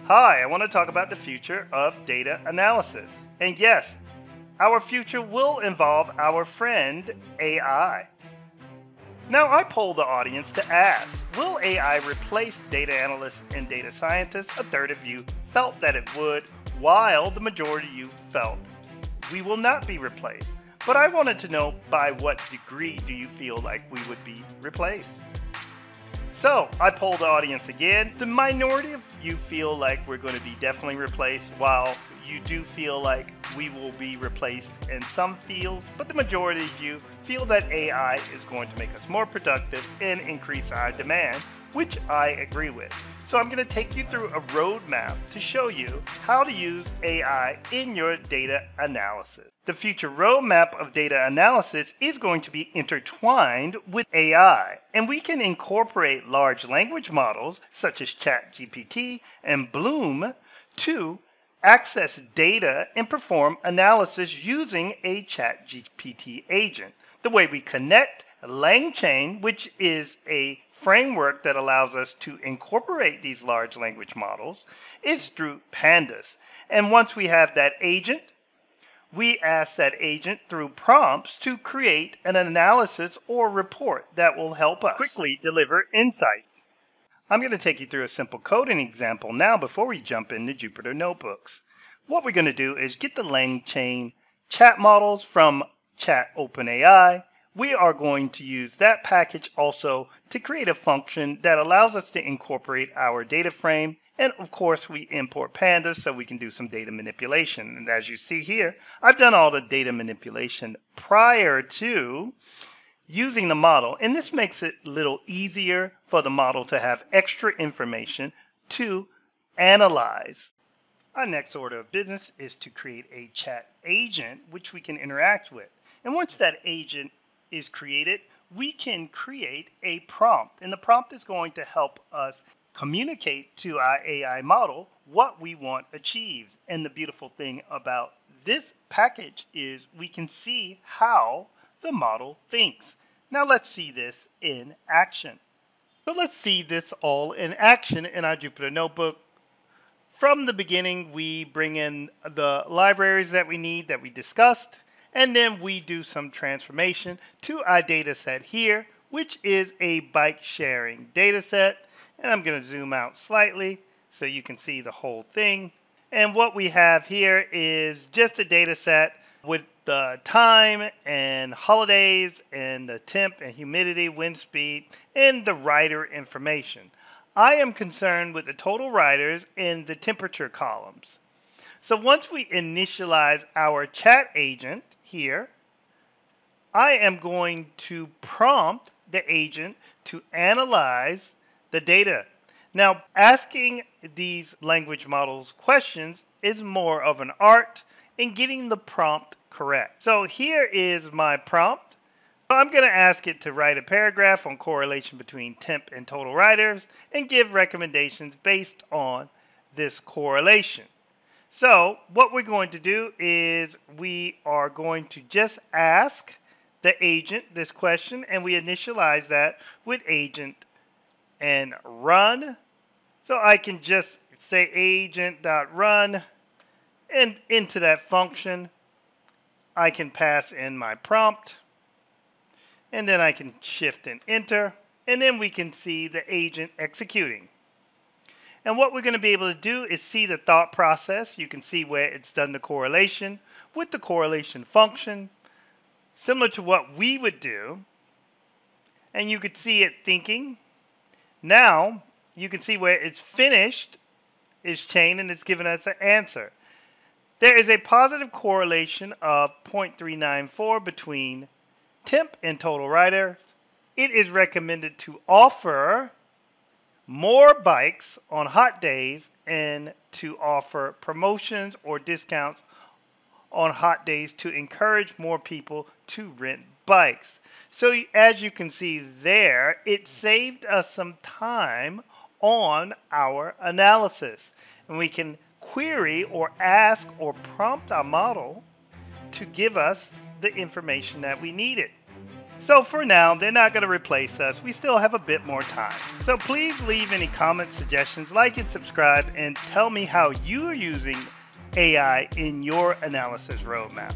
Hi, I want to talk about the future of data analysis. And yes, our future will involve our friend AI. Now, I polled the audience to ask, will AI replace data analysts and data scientists? A third of you felt that it would, while the majority of you felt we will not be replaced. But I wanted to know, by what degree do you feel like we would be replaced? So, I polled the audience again. The minority of you feel like we're going to be definitely replaced, while you do feel like we will be replaced in some fields, but the majority of you feel that AI is going to make us more productive and increase our demand, which I agree with. So I'm going to take you through a roadmap to show you how to use AI in your data analysis. The future roadmap of data analysis is going to be intertwined with AI, and we can incorporate large language models such as ChatGPT and Bloom to access data and perform analysis using a ChatGPT agent. The way we connect LangChain, which is a framework that allows us to incorporate these large language models, is through pandas. And once we have that agent, we ask that agent through prompts to create an analysis or report that will help us quickly deliver insights. I'm going to take you through a simple coding example now before we jump into Jupyter Notebooks. What we're going to do is get the LangChain chat models from Chat OpenAI. We are going to use that package also to create a function that allows us to incorporate our data frame. And of course, we import pandas so we can do some data manipulation. And as you see here, I've done all the data manipulation prior to using the model, and this makes it a little easier for the model to have extra information to analyze. Our next order of business is to create a chat agent which we can interact with. And once that agent is created, we can create a prompt, and the prompt is going to help us communicate to our AI model what we want achieved. And the beautiful thing about this package is we can see how the model thinks. Now let's see this in action. So let's see this all in action in our Jupyter Notebook. From the beginning, we bring in the libraries that we need that we discussed, and then we do some transformation to our data set here, which is a bike sharing data set. And I'm going to zoom out slightly so you can see the whole thing. And what we have here is just a data set with the time and holidays and the temp and humidity, wind speed, and the rider information. I am concerned with the total riders in the temperature columns. So once we initialize our chat agent here, I am going to prompt the agent to analyze the data. Now, asking these language models questions is more of an art in getting the prompt correct. So here is my prompt. I'm going to ask it to write a paragraph on correlation between temp and total riders and give recommendations based on this correlation. So what we're going to do is we are going to just ask the agent this question, and we initialize that with agent and run. So I can just say agent.run, and into that function I can pass in my prompt, and then I can shift and enter, and then we can see the agent executing. And what we're going to be able to do is see the thought process. You can see where it's done the correlation with the correlation function, similar to what we would do. And you could see it thinking. Now, you can see where it's finished its chain and it's given us an answer. There is a positive correlation of 0.394 between temp and total riders. It is recommended to offer more bikes on hot days and to offer promotions or discounts on hot days to encourage more people to rent bikes. So as you can see there, it saved us some time on our analysis. And we can query or ask or prompt our model to give us the information that we needed. So for now, they're not going to replace us. We still have a bit more time. So please leave any comments, suggestions, like and subscribe, and tell me how you are using AI in your analysis roadmap.